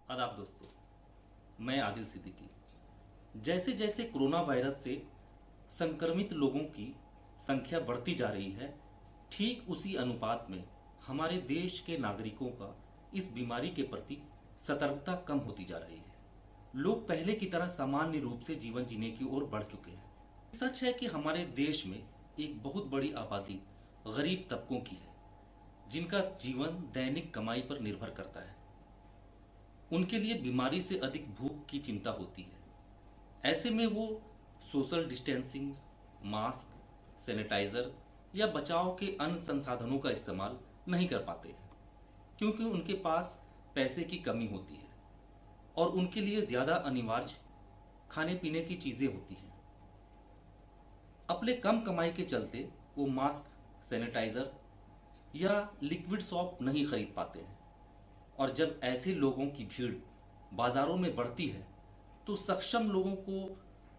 आदाब दोस्तों, मैं आदिल सिद्दीकी। जैसे जैसे कोरोना वायरस से संक्रमित लोगों की संख्या बढ़ती जा रही है, ठीक उसी अनुपात में हमारे देश के नागरिकों का इस बीमारी के प्रति सतर्कता कम होती जा रही है। लोग पहले की तरह सामान्य रूप से जीवन जीने की ओर बढ़ चुके हैं। सच है कि हमारे देश में एक बहुत बड़ी आबादी गरीब तबकों की है, जिनका जीवन दैनिक कमाई पर निर्भर करता है। उनके लिए बीमारी से अधिक भूख की चिंता होती है। ऐसे में वो सोशल डिस्टेंसिंग, मास्क, सैनिटाइजर या बचाव के अन्य संसाधनों का इस्तेमाल नहीं कर पाते हैं, क्योंकि उनके पास पैसे की कमी होती है और उनके लिए ज़्यादा अनिवार्य खाने पीने की चीज़ें होती हैं। अपने कम कमाई के चलते वो मास्क, सैनिटाइजर या लिक्विड सॉप नहीं खरीद पाते हैं। और जब ऐसे लोगों की भीड़ बाजारों में बढ़ती है तो सक्षम लोगों को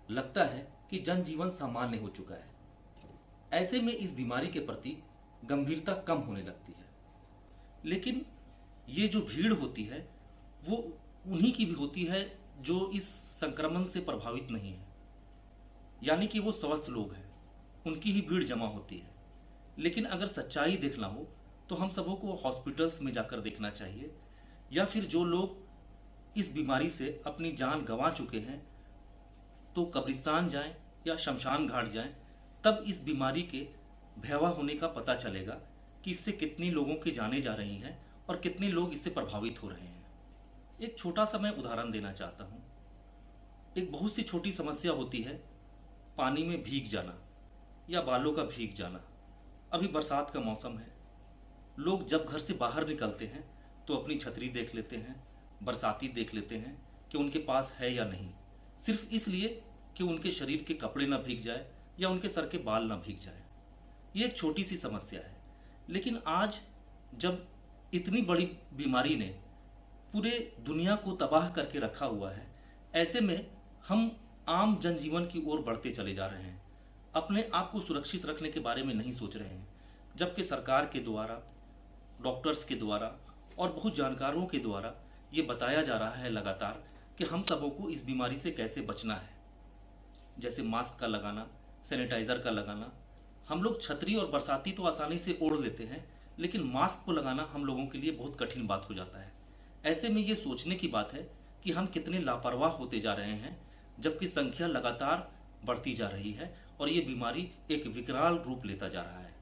लगता है कि जनजीवन सामान्य हो चुका है। ऐसे में इस बीमारी के प्रति गंभीरता कम होने लगती है। लेकिन ये जो भीड़ होती है वो उन्हीं की भी होती है जो इस संक्रमण से प्रभावित नहीं है, यानी कि वो स्वस्थ लोग हैं, उनकी ही भीड़ जमा होती है। लेकिन अगर सच्चाई देखना हो तो हम सबों को हॉस्पिटल्स में जाकर देखना चाहिए, या फिर जो लोग इस बीमारी से अपनी जान गंवा चुके हैं तो कब्रिस्तान जाएं या शमशान घाट जाएं, तब इस बीमारी के भयावह होने का पता चलेगा कि इससे कितनी लोगों की जानें जा रही हैं और कितने लोग इससे प्रभावित हो रहे हैं। एक छोटा सा मैं उदाहरण देना चाहता हूँ। एक बहुत सी छोटी समस्या होती है पानी में भीग जाना या बालों का भीग जाना। अभी बरसात का मौसम है, लोग जब घर से बाहर निकलते हैं तो अपनी छतरी देख लेते हैं, बरसाती देख लेते हैं कि उनके पास है या नहीं, सिर्फ इसलिए कि उनके शरीर के कपड़े ना भीग जाए या उनके सर के बाल ना भीग जाए। ये एक छोटी सी समस्या है, लेकिन आज जब इतनी बड़ी बीमारी ने पूरे दुनिया को तबाह करके रखा हुआ है, ऐसे में हम आम जनजीवन की ओर बढ़ते चले जा रहे हैं। अपने आप को सुरक्षित रखने के बारे में नहीं सोच रहे हैं, जबकि सरकार के द्वारा, डॉक्टर्स के द्वारा और बहुत जानकारों के द्वारा ये बताया जा रहा है लगातार कि हम सबों को इस बीमारी से कैसे बचना है। जैसे मास्क का लगाना, सैनिटाइजर का लगाना। हम लोग छतरी और बरसाती तो आसानी से ओढ़ लेते हैं, लेकिन मास्क को लगाना हम लोगों के लिए बहुत कठिन बात हो जाता है। ऐसे में ये सोचने की बात है कि हम कितने लापरवाह होते जा रहे हैं, जबकि संख्या लगातार बढ़ती जा रही है और ये बीमारी एक विकराल रूप लेता जा रहा है।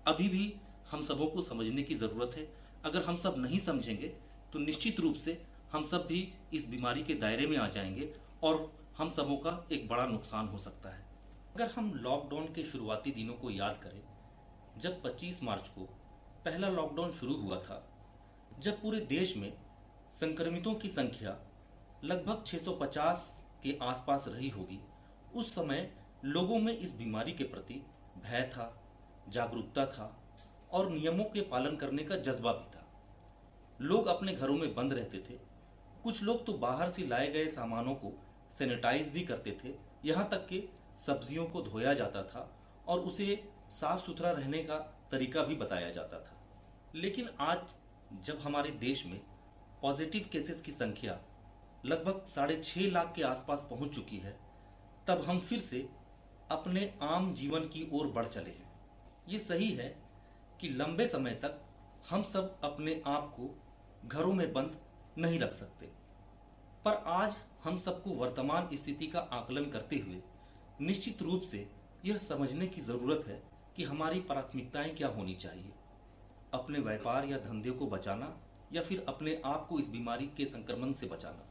अभी भी हम सबों को समझने की ज़रूरत है। अगर हम सब नहीं समझेंगे तो निश्चित रूप से हम सब भी इस बीमारी के दायरे में आ जाएंगे और हम सबों का एक बड़ा नुकसान हो सकता है। अगर हम लॉकडाउन के शुरुआती दिनों को याद करें, जब 25 मार्च को पहला लॉकडाउन शुरू हुआ था, जब पूरे देश में संक्रमितों की संख्या लगभग 650 के आसपास रही होगी, उस समय लोगों में इस बीमारी के प्रति भय था, जागरूकता था और नियमों के पालन करने का जज्बा भी था। लोग अपने घरों में बंद रहते थे। कुछ लोग तो बाहर से लाए गए सामानों को सैनिटाइज भी करते थे, यहाँ तक कि सब्जियों को धोया जाता था और उसे साफ सुथरा रहने का तरीका भी बताया जाता था। लेकिन आज जब हमारे देश में पॉजिटिव केसेस की संख्या लगभग 6.5 लाख के आसपास पहुंच चुकी है, तब हम फिर से अपने आम जीवन की ओर बढ़ चले हैं। ये सही है कि लंबे समय तक हम सब अपने आप को घरों में बंद नहीं रख सकते, पर आज हम सबको वर्तमान स्थिति का आकलन करते हुए निश्चित रूप से यह समझने की ज़रूरत है कि हमारी प्राथमिकताएं क्या होनी चाहिए। अपने व्यापार या धंधे को बचाना या फिर अपने आप को इस बीमारी के संक्रमण से बचाना।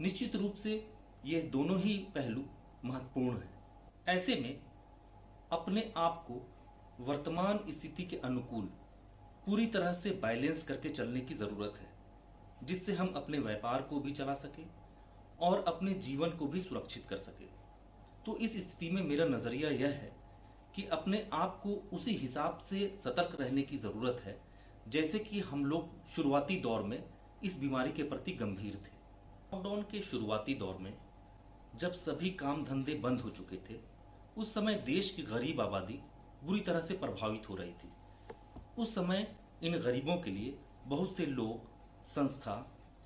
निश्चित रूप से यह दोनों ही पहलू महत्वपूर्ण हैं। ऐसे में अपने आप को वर्तमान स्थिति के अनुकूल पूरी तरह से बैलेंस करके चलने की ज़रूरत है, जिससे हम अपने व्यापार को भी चला सकें और अपने जीवन को भी सुरक्षित कर सकें। तो इस स्थिति में मेरा नज़रिया यह है कि अपने आप को उसी हिसाब से सतर्क रहने की ज़रूरत है जैसे कि हम लोग शुरुआती दौर में इस बीमारी के प्रति गंभीर थे। लॉकडाउन के शुरुआती दौर में जब सभी काम धंधे बंद हो चुके थे, उस समय देश की गरीब आबादी बुरी तरह से प्रभावित हो रही थी। उस समय इन गरीबों के लिए बहुत से लोग, संस्था,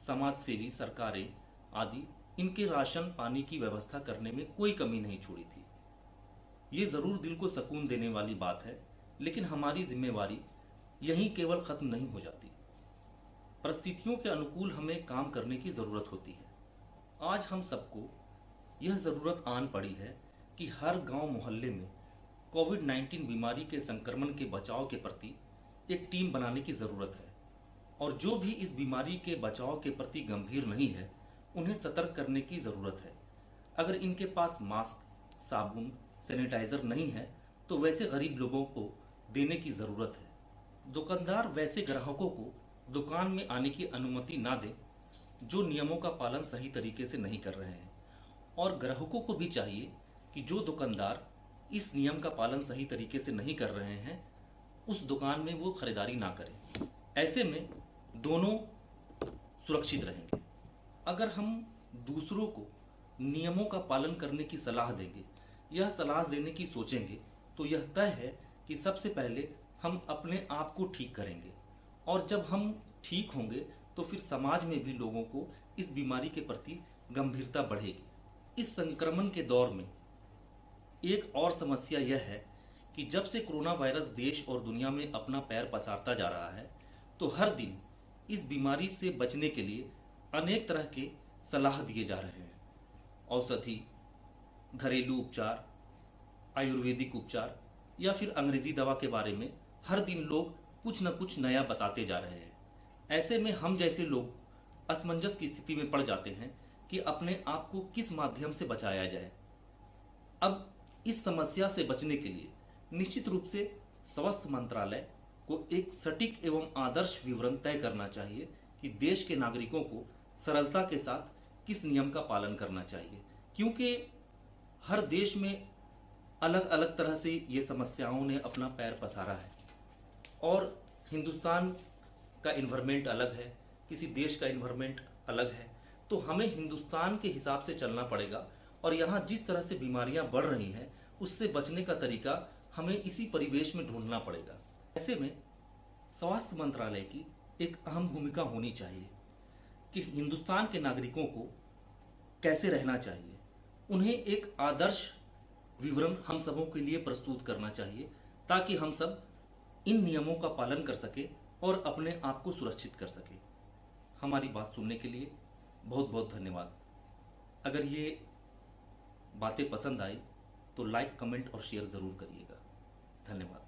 समाज सेवी, सरकारें आदि इनके राशन पानी की व्यवस्था करने में कोई कमी नहीं छोड़ी थी। ये ज़रूर दिल को सुकून देने वाली बात है, लेकिन हमारी जिम्मेवारी यहीं केवल खत्म नहीं हो जाती। परिस्थितियों के अनुकूल हमें काम करने की ज़रूरत होती है। आज हम सबको यह ज़रूरत आन पड़ी है कि हर गांव मोहल्ले में कोविड-19 बीमारी के संक्रमण के बचाव के प्रति एक टीम बनाने की ज़रूरत है, और जो भी इस बीमारी के बचाव के प्रति गंभीर नहीं है उन्हें सतर्क करने की ज़रूरत है। अगर इनके पास मास्क, साबुन, सैनिटाइज़र नहीं है तो वैसे गरीब लोगों को देने की ज़रूरत है। दुकानदार वैसे ग्राहकों को दुकान में आने की अनुमति ना दें जो नियमों का पालन सही तरीके से नहीं कर रहे हैं, और ग्राहकों को भी चाहिए कि जो दुकानदार इस नियम का पालन सही तरीके से नहीं कर रहे हैं उस दुकान में वो खरीदारी ना करें। ऐसे में दोनों सुरक्षित रहेंगे। अगर हम दूसरों को नियमों का पालन करने की सलाह देंगे, यह सलाह देने की सोचेंगे, तो यह तय है कि सबसे पहले हम अपने आप को ठीक करेंगे, और जब हम ठीक होंगे तो फिर समाज में भी लोगों को इस बीमारी के प्रति गंभीरता बढ़ेगी। इस संक्रमण के दौर में एक और समस्या यह है कि जब से कोरोना वायरस देश और दुनिया में अपना पैर पसारता जा रहा है, तो हर दिन इस बीमारी से बचने के लिए अनेक तरह के सलाह दिए जा रहे हैं। औषधि, घरेलू उपचार, आयुर्वेदिक उपचार या फिर अंग्रेजी दवा के बारे में हर दिन लोग कुछ न कुछ नया बताते जा रहे हैं। ऐसे में हम जैसे लोग असमंजस की स्थिति में पड़ जाते हैं कि अपने आप को किस माध्यम से बचाया जाए। अब इस समस्या से बचने के लिए निश्चित रूप से स्वास्थ्य मंत्रालय को एक सटीक एवं आदर्श विवरण तय करना चाहिए कि देश के नागरिकों को सरलता के साथ किस नियम का पालन करना चाहिए, क्योंकि हर देश में अलग अलग तरह से ये समस्याओं ने अपना पैर पसारा है, और हिंदुस्तान का इन्वायरमेंट अलग है, किसी देश का इन्वायरमेंट अलग है, तो हमें हिंदुस्तान के हिसाब से चलना पड़ेगा। और यहाँ जिस तरह से बीमारियां बढ़ रही हैं उससे बचने का तरीका हमें इसी परिवेश में ढूंढना पड़ेगा। ऐसे में स्वास्थ्य मंत्रालय की एक अहम भूमिका होनी चाहिए कि हिंदुस्तान के नागरिकों को कैसे रहना चाहिए, उन्हें एक आदर्श विवरण हम सबों के लिए प्रस्तुत करना चाहिए, ताकि हम सब इन नियमों का पालन कर सके और अपने आप को सुरक्षित कर सके। हमारी बात सुनने के लिए बहुत बहुत धन्यवाद। अगर ये बातें पसंद आई तो लाइक, कमेंट और शेयर ज़रूर करिएगा। धन्यवाद।